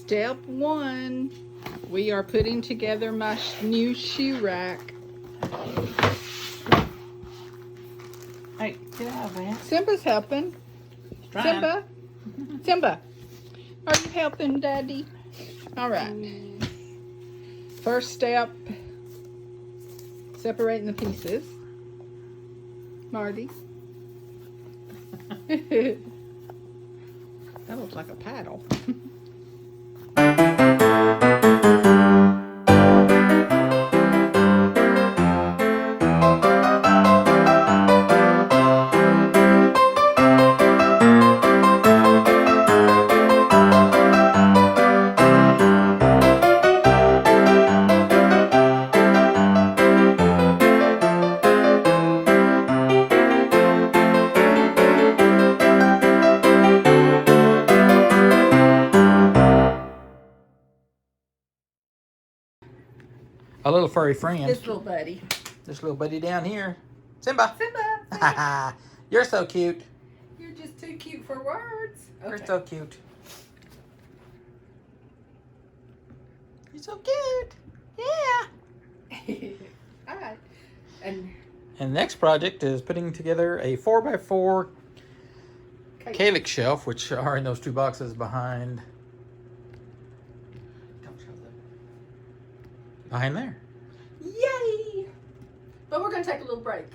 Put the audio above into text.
Step one, we are putting together my new shoe rack. Hey, get out of there. Simba's helping. Trying. Simba, are you helping Daddy? All right. First step, separating the pieces. Marty. That looks like a paddle. A little furry friend. This little buddy. This little buddy down here. Simba. Simba. You're so cute. You're just too cute for words. You're so cute. You're so cute. Yeah. All right. And the next project is putting together a 4x4 calyx shelf, which are in those two boxes behind. Don't show them. Behind there. Yay! But we're going to take a little break.